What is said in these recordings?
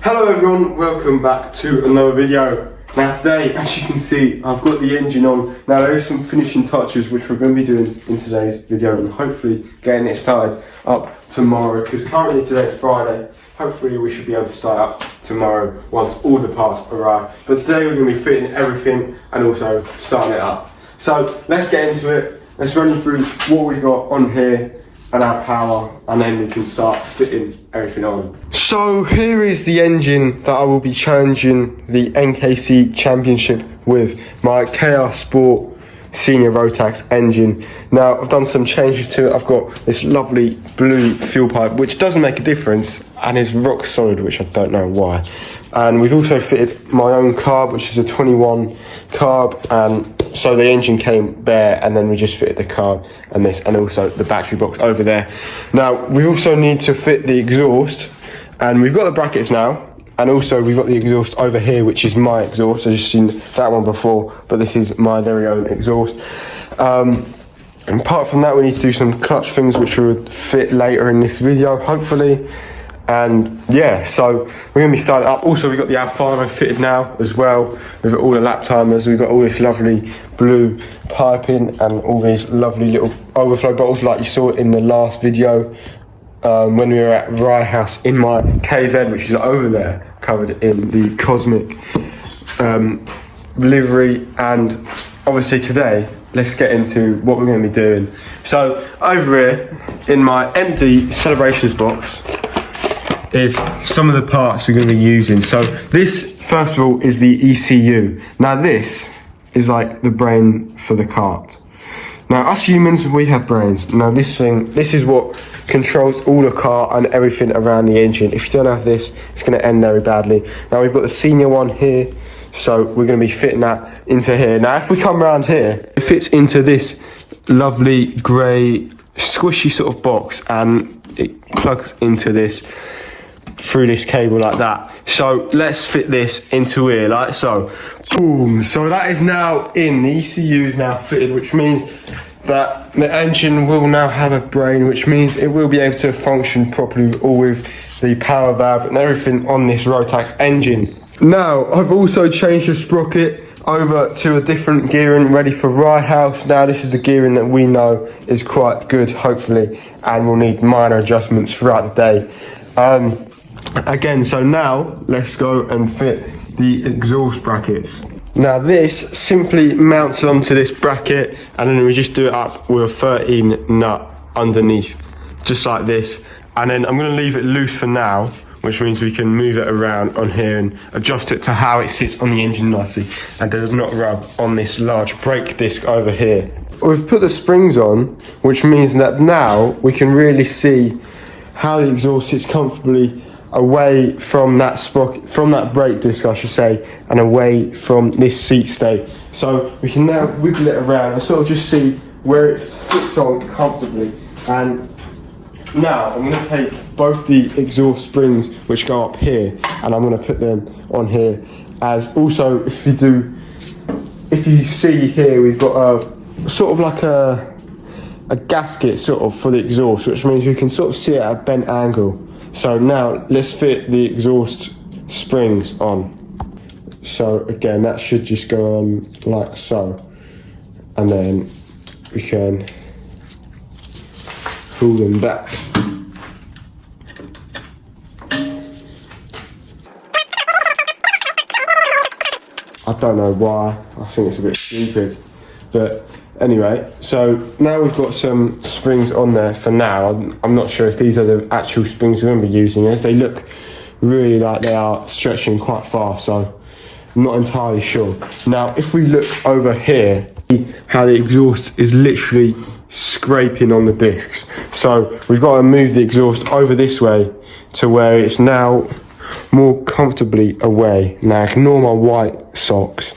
Hello everyone, welcome back to another video. Now today, as you can see, I've got the engine on. Now there is some finishing touches which we're going to be doing in today's video and hopefully getting it started up tomorrow, because currently today's Friday. Hopefully we should be able to start up tomorrow once all the parts arrive. But today we're going to be fitting everything and also starting it up. So let's get into it. Let's run you through what we got on here and our power, and then we can start fitting everything on. So here is the engine that I will be challenging the NKC Championship with, my KART Sport Senior Rotax engine. Now I've done some changes to it. I've got this lovely blue fuel pipe which doesn't make a difference and is rock solid, which I don't know why. And we've also fitted my own carb, which is a 21 carb, and so the engine came bare, and then we just fitted the carb and this, and also the battery box over there. Now we also need to fit the exhaust, and we've got the brackets now, and also we've got the exhaust over here, which is my exhaust. I've just seen that one before, but this is my very own exhaust. And apart from that, we need to do some clutch things which will fit later in this video, hopefully. And yeah, so we're going to be starting up. Also, we've got the Alfano fitted now as well. We've got all the lap timers. We've got all this lovely blue piping and all these lovely little overflow bottles like you saw in the last video when we were at Rye House in my KZ, which is over there, covered in the cosmic livery. And obviously today, let's get into what we're going to be doing. So over here in my empty celebrations box is some of the parts we're going to be using. So this, first of all, is the ECU. Now this is like the brain for the kart. Now us humans, we have brains. Now this is what controls all the car and everything around the engine. If you don't have this, it's going to end very badly. Now we've got the senior one here, so we're going to be fitting that into here. Now if we come around here, it fits into this lovely grey squishy sort of box, and it plugs into this through this cable like that. So let's fit this into here like so. Boom. So that is now in. The ECU is now fitted, which means that the engine will now have a brain, which means it will be able to function properly, all with the power valve and everything on this Rotax engine. Now I've also changed the sprocket over to a different gearing ready for Rye House. Now this is the gearing that we know is quite good, hopefully, and will need minor adjustments throughout the day. Again, so now let's go and fit the exhaust brackets. Now this simply mounts onto this bracket, and then we just do it up with a 13 nut underneath, just like this. And then I'm going to leave it loose for now, which means we can move it around on here and adjust it to how it sits on the engine nicely and does not rub on this large brake disc over here. We've put the springs on, which means that now we can really see how the exhaust sits comfortably away from that sprocket, from that brake disc I should say, and away from this seat stay. So we can now wiggle it around and sort of just see where it fits on comfortably. And now I'm going to take both the exhaust springs which go up here, and I'm going to put them on here. As also, if you see here, we've got a sort of like a gasket sort of for the exhaust, which means we can sort of see it at a bent angle. So now let's fit the exhaust springs on. So again, that should just go on like so, and then we can pull them back. I don't know why, I think it's a bit stupid, but anyway, so now we've got some springs on there for now. I'm not sure if these are the actual springs we're going to be using, as they look really like they are stretching quite far, so I'm not entirely sure. Now if we look over here, how the exhaust is literally scraping on the discs. So we've got to move the exhaust over this way to where it's now more comfortably away. Now ignore my white socks,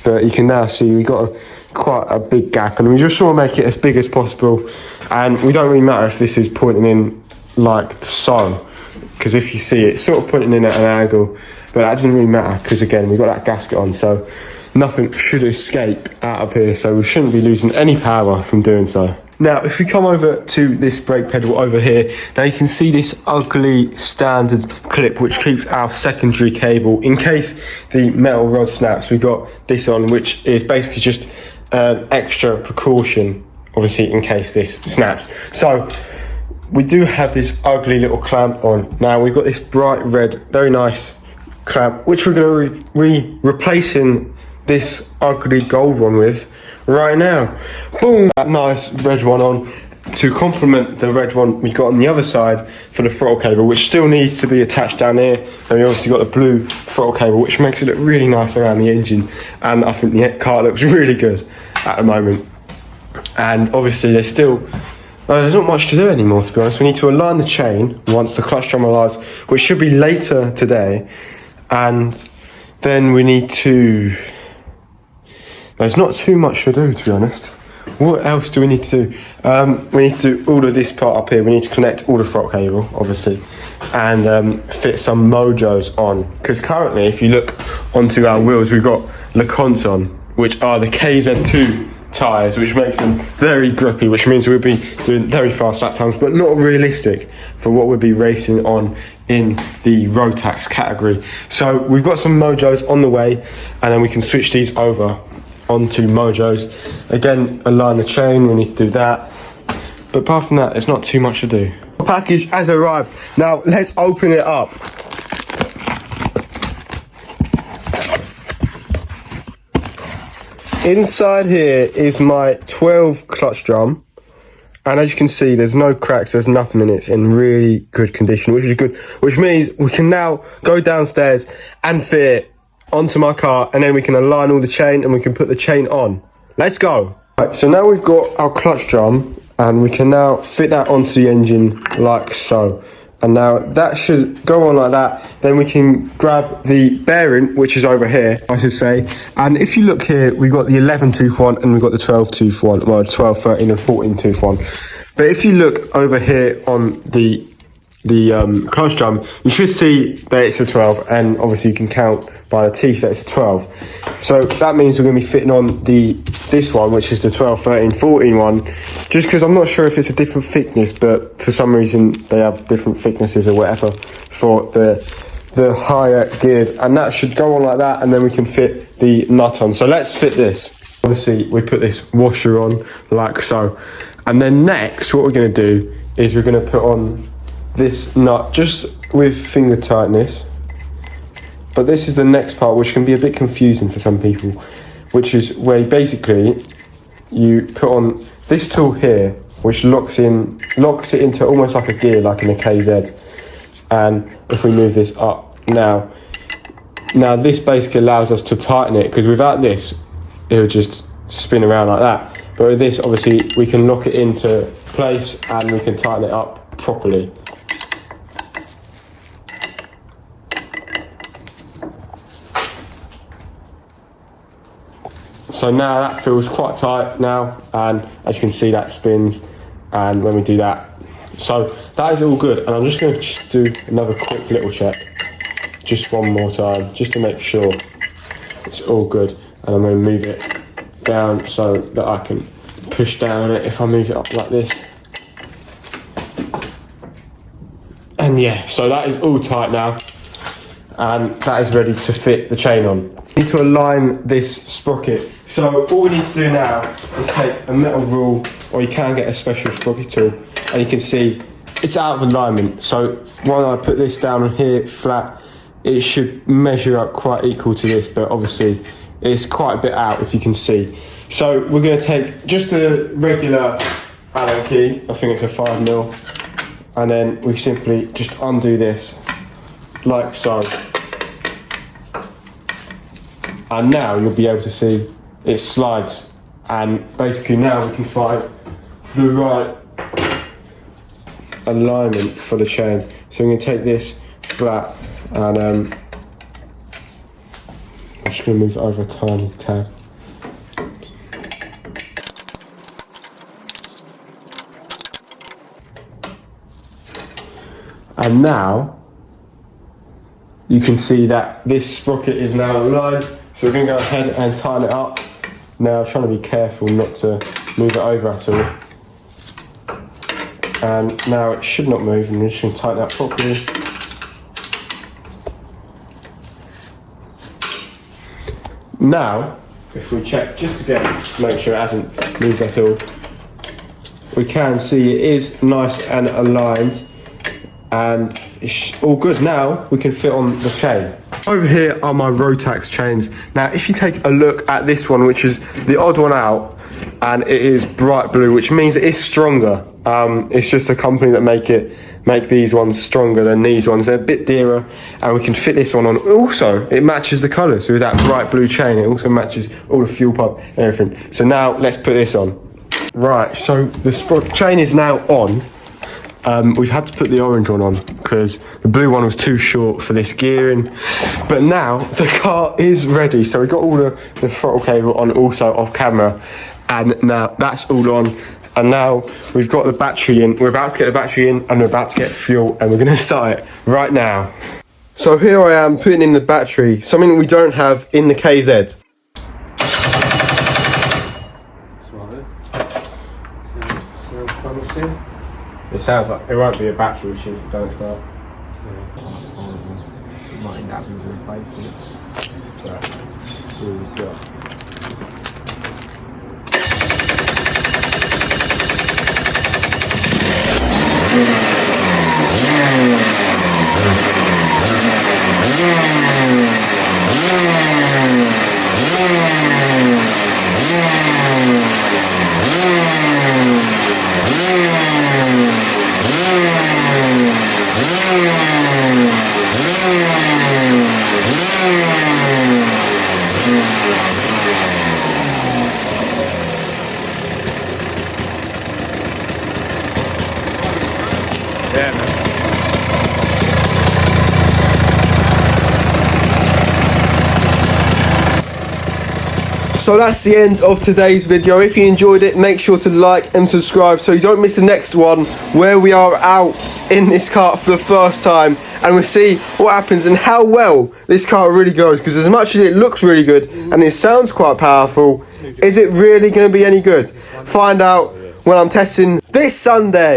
but you can now see we've got quite a big gap, and we just want to make it as big as possible. And we don't really matter if this is pointing in like so, because if you see it sort of pointing in at an angle, but that doesn't really matter because again we've got that gasket on, so nothing should escape out of here, so we shouldn't be losing any power from doing so. Now, if we come over to this brake pedal over here, now you can see this ugly standard clip which keeps our secondary cable in case the metal rod snaps. We've got this on, which is basically just an extra precaution, obviously, in case this snaps. So we do have this ugly little clamp on. Now we've got this bright red, very nice clamp, which we're going to be replacing this ugly gold one with right now. Boom! That nice red one on to complement the red one we got on the other side for the throttle cable, which still needs to be attached down here. Then we obviously got the blue throttle cable, which makes it look really nice around the engine, and I think the KART looks really good at the moment. And obviously there's not much to do anymore, to be honest. We need to align the chain once the clutch drum aligns, which should be later today. And then we need to... There's not too much to do, to be honest. What else do we need to do? We need to do all of this part up here. We need to connect all the throttle cable, obviously, and fit some mojos on. Because currently, if you look onto our wheels, we've got LeContes on, which are the KZ2 tyres, which makes them very grippy, which means we'll be doing very fast lap times, but not realistic for what we'll be racing on in the Rotax category. So we've got some mojos on the way, and then we can switch these over onto mojos. Again, align the chain, we need to do that, but apart from that, there's not too much to do. The package has arrived. Now let's open it up. Inside here is my 12 clutch drum, and as you can see, there's no cracks, there's nothing in it. It's in really good condition, which is good, which means we can now go downstairs and fit it onto my car, and then we can align all the chain and we can put the chain on. Let's go. Right, so now we've got our clutch drum, and we can now fit that onto the engine like so. And now that should go on like that. Then we can grab the bearing, which is over here, I should say. And if you look here, we've got the 11 tooth one and we've got the 12 tooth one. Well, 12, 13 and 14 tooth one. But if you look over here on the clutch drum, you should see that it's a 12, and obviously you can count by the teeth that it's a 12. So that means we're going to be fitting on this one, which is the 12, 13, 14 one, just because I'm not sure if it's a different thickness, but for some reason they have different thicknesses or whatever for the higher geared, and that should go on like that, and then we can fit the nut on. So let's fit this. Obviously we put this washer on like so, and then next what we're going to do is we're going to put on this nut just with finger tightness. But this is the next part, which can be a bit confusing for some people, which is where basically you put on this tool here, which locks it into almost like a gear, like in a KZ. And if we move this up now this basically allows us to tighten it, because without this it would just spin around like that. But with this, obviously we can lock it into place and we can tighten it up properly. So now that feels quite tight now, and as you can see that spins, and when we do that, so that is all good. And I'm just going to do another quick little check, just one more time, just to make sure it's all good. And I'm going to move it down so that I can push down it if I move it up like this. And yeah, so that is all tight now, and that is ready to fit the chain on. We need to align this sprocket. So all we need to do now is take a metal rule, or you can get a special sprocket tool, and you can see it's out of alignment. So when I put this down here flat, it should measure up quite equal to this, but obviously it's quite a bit out, if you can see. So we're going to take just a regular Allen key, I think it's a 5mm, and then we simply just undo this like so. And now you'll be able to see it slides, and basically now we can find the right alignment for the chain. So I'm going to take this flat, and I'm just going to move it over a tiny tad. And now you can see that this sprocket is now aligned. So we're going to go ahead and tighten it up. Now, trying to be careful not to move it over at all. And now it should not move, and we're just going to tighten that properly. Now, if we check just again to make sure it hasn't moved at all, we can see it is nice and aligned, and it's all good. Now we can fit on the chain. Over here are my Rotax chains. Now if you take a look at this one, which is the odd one out, and it is bright blue, which means it is stronger. It's just a company that make these ones stronger than these ones. They're a bit dearer, and we can fit this one on. Also, it matches the colour, so with that bright blue chain, it also matches all the fuel pump and everything. So now let's put this on. Right, so the chain is now on. We've had to put the orange one on because the blue one was too short for this gearing. But now the KART is ready. So we've got all the throttle cable on also off camera. And now that's all on. And now we've got the battery in. We're about to get the battery in and we're about to get fuel. And we're going to start it right now. So here I am putting in the battery. Something we don't have in the KZ. It sounds like it won't be a battery issue if it don't start. Oh, it's horrible. You might end up having to replace it. Right. Here we go. Yeah, man. So that's the end of today's video. If you enjoyed it, make sure to like and subscribe so you don't miss the next one where we are out in this KART for the first time and we'll see what happens and how well this KART really goes, because as much as it looks really good and it sounds quite powerful, is it really going to be any good? Find out when I'm testing this Sunday.